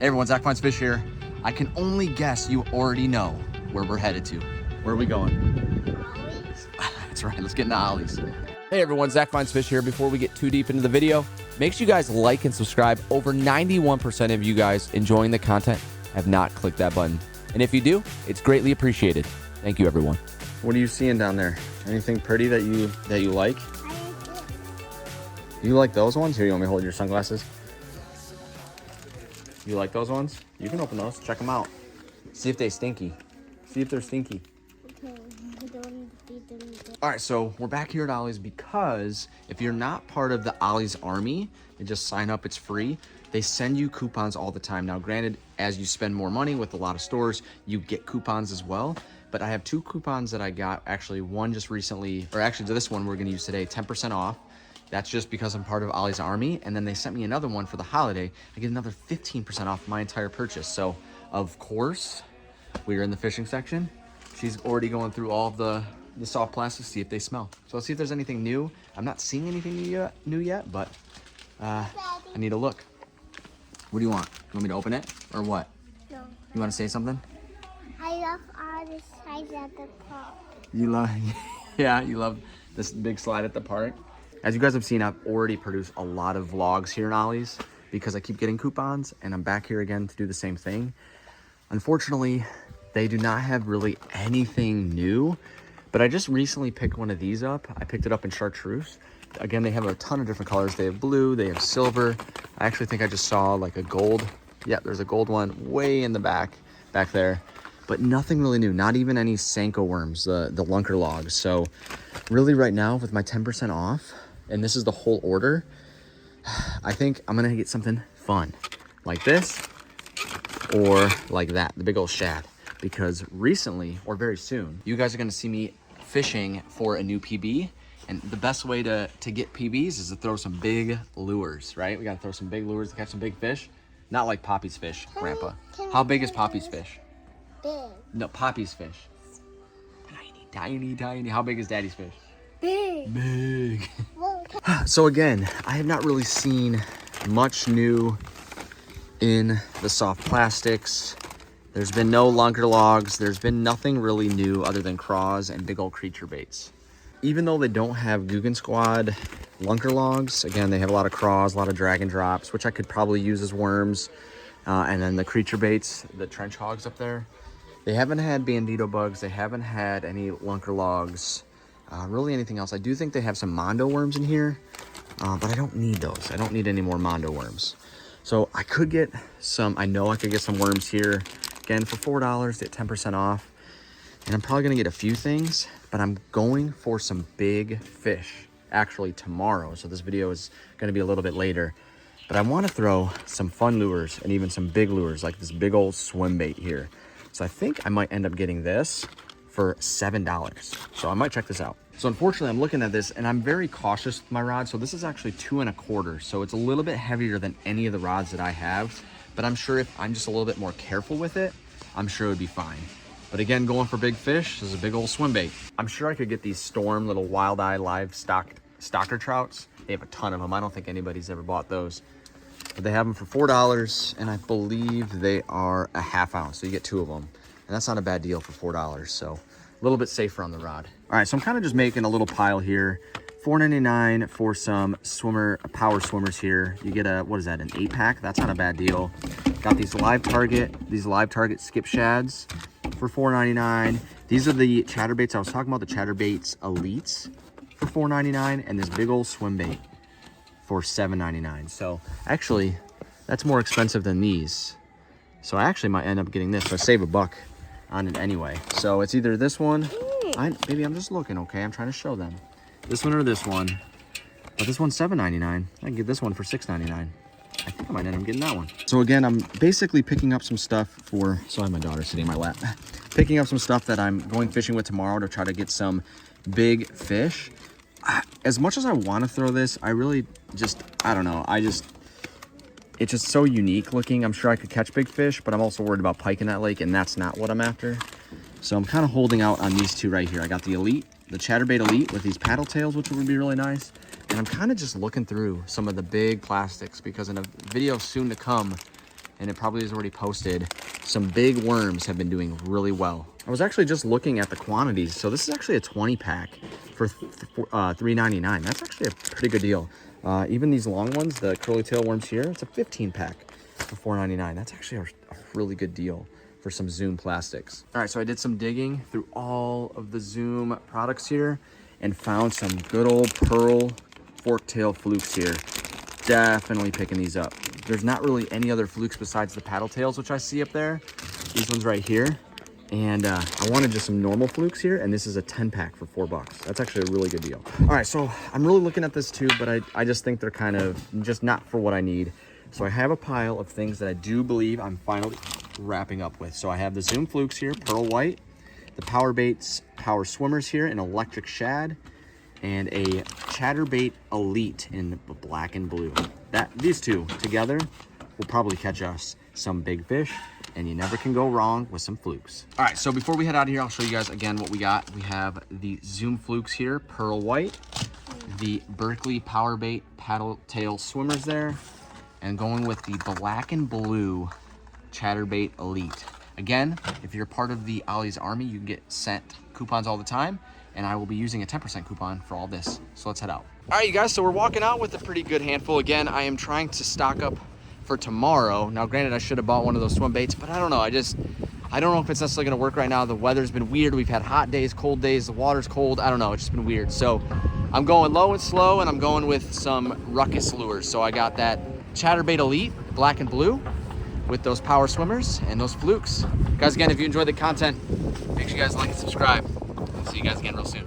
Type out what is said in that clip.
Hey everyone, Zach Finds Fish here. I can only guess you already know where we're headed to. Where are we going? Ollies? That's right, let's get into Ollies. Hey everyone, Zach Finds Fish here. Before we get too deep into the video, make sure you guys like and subscribe. Over 91% of you guys enjoying the content have not clicked that button. And if you do, it's greatly appreciated. Thank you everyone. What are you seeing down there? Anything pretty that you like? I like it. You like those ones? Here, you want me to hold your sunglasses? You like those ones? You can open those. Check them out. See if they stinky. See if they're stinky. Okay, don't feed them. All right, so we're back here at Ollies because if you're not part of the Ollies Army and just sign up, it's free. They send you coupons all the time. Now, granted, as you spend more money with a lot of stores, you get coupons as well. But I have two coupons that I got. Actually, one just recently, or actually this one we're gonna use today, 10% off. That's just because I'm part of Ollie's Army. And then they sent me another one for the holiday. I get another 15% off my entire purchase. So, of course, we are in the fishing section. She's already going through all of the soft plastics to see if they smell. So let's see if there's anything new. I'm not seeing anything new yet, but I need a look. What do you want? You want me to open it or what? No. You want to say something? I love all the sides at the park. You love, yeah, you love this big slide at the park. As you guys have seen, I've already produced a lot of vlogs here in Ollies because I keep getting coupons and I'm back here again to do the same thing. Unfortunately, they do not have really anything new, but I just recently picked one of these up. I picked it up in chartreuse. Again, they have a ton of different colors. They have blue, they have silver. I actually think I just saw like a gold. Yeah, there's a gold one way in the back there. But nothing really new, not even any Senko worms, the lunker logs. So really right now with my 10% off, and this is the whole order, I think I'm gonna get something fun like this or like that, the big old shad. Because recently, or very soon, you guys are gonna see me fishing for a new PB. And the best way to get PBs is to throw some big lures, right? We gotta throw some big lures to catch some big fish. Not like Poppy's fish, Grandpa. How big is Poppy's fish? Big. No, Poppy's fish. Tiny, tiny. How big is Daddy's fish? Big. Big. Well, So again, I have not really seen much new in the soft plastics. There's been no lunker logs. There's been nothing really new other than craws and big old creature baits. Even though they don't have Guggen Squad lunker logs, again, they have a lot of craws, a lot of drag and drops, which I could probably use as worms. And then the creature baits, the trench hogs up there. They haven't had bandito bugs. They haven't had any lunker logs, really anything else. I do think they have some mondo worms in here, but I don't need those. I don't need any more mondo worms. So I could get some, I know I could get some worms here. Again, for $4, get 10% off. And I'm probably gonna get a few things, but I'm going for some big fish actually tomorrow. So this video is gonna be a little bit later. But I wanna throw some fun lures and even some big lures like this big old swim bait here. So I think I might end up getting this for $7. So I might check this out. So unfortunately, I'm looking at this and I'm very cautious with my rod. So this is actually 2 1/4. So it's a little bit heavier than any of the rods that I have. But I'm sure if I'm just a little bit more careful with it, I'm sure it would be fine. But again, going for big fish, this is a big old swim bait. I'm sure I could get these Storm little wild eye live stocker trouts. They have a ton of them. I don't think anybody's ever bought those. But they have them for $4, and I believe they are a ½ ounce, so you get 2 of them. And that's not a bad deal for $4, so a little bit safer on the rod. All right, so I'm kind of just making a little pile here. $4.99 for some power swimmers here. You get a, what is that, an 8-pack? That's not a bad deal. Got these live target skip shads for $4.99. These are the chatterbaits. I was talking about the chatterbaits elites for $4.99, and this big old swim bait for $7.99. So actually, that's more expensive than these. So I actually might end up getting this. So I save $1 on it anyway. So it's either this one. Maybe I'm just looking, okay? I'm trying to show them. This one or this one. But this one's $7.99. I can get this one for $6.99. I think I might end up getting that one. So again, I'm basically picking up some stuff for, sorry, my daughter's sitting in my lap. Picking up some stuff that I'm going fishing with tomorrow to try to get some big fish. As much as I want to throw this, I really just, I don't know. It's just so unique looking. I'm sure I could catch big fish, but I'm also worried about pike in that lake, and that's not what I'm after. So I'm kind of holding out on these two right here. I got the Elite, the Chatterbait Elite with these paddle tails, which would be really nice. And I'm kind of just looking through some of the big plastics because in a video soon to come, and it probably is already posted, some big worms have been doing really well. I was actually just looking at the quantities. So this is actually a 20 pack for $3.99. That's actually a pretty good deal. Even these long ones, the curly tail worms here, it's a 15 pack for $4.99. That's actually a really good deal for some Zoom plastics. All right, so I did some digging through all of the Zoom products here and found some good old pearl fork-tail flukes here. Definitely picking these up. There's not really any other flukes besides the paddle tails, which I see up there. These ones right here. And I wanted just some normal flukes here, and this is a 10 pack for $4. That's actually a really good deal. All right, so I'm really looking at this too, but I just think they're kind of just not for what I need. So I have a pile of things that I do believe I'm finally wrapping up with. So I have the Zoom flukes here, pearl white, the Power Baits Power Swimmers here in electric shad, and a Chatterbait Elite in black and blue. These two together will probably catch us some big fish, and you never can go wrong with some flukes. All right, so before we head out of here, I'll show you guys again what we got. We have the Zoom flukes here, pearl white, the Berkley Power Bait paddle tail swimmers there, and going with the black and blue Chatterbait Elite. Again, if you're part of the Ollies Army, you can get sent coupons all the time, and I will be using a 10% coupon for all this. So let's head out. All right, you guys, so we're walking out with a pretty good handful. Again, I am trying to stock up for tomorrow. Now, granted, I should have bought one of those swim baits, but I don't know. I don't know if it's necessarily gonna work right now. The weather's been weird. We've had hot days, cold days, the water's cold. I don't know, it's just been weird. So I'm going low and slow, and I'm going with some ruckus lures. So I got that Chatterbait Elite, black and blue, with those power swimmers and those flukes. Guys, again, if you enjoyed the content, make sure you guys like and subscribe. I'll see you guys again real soon.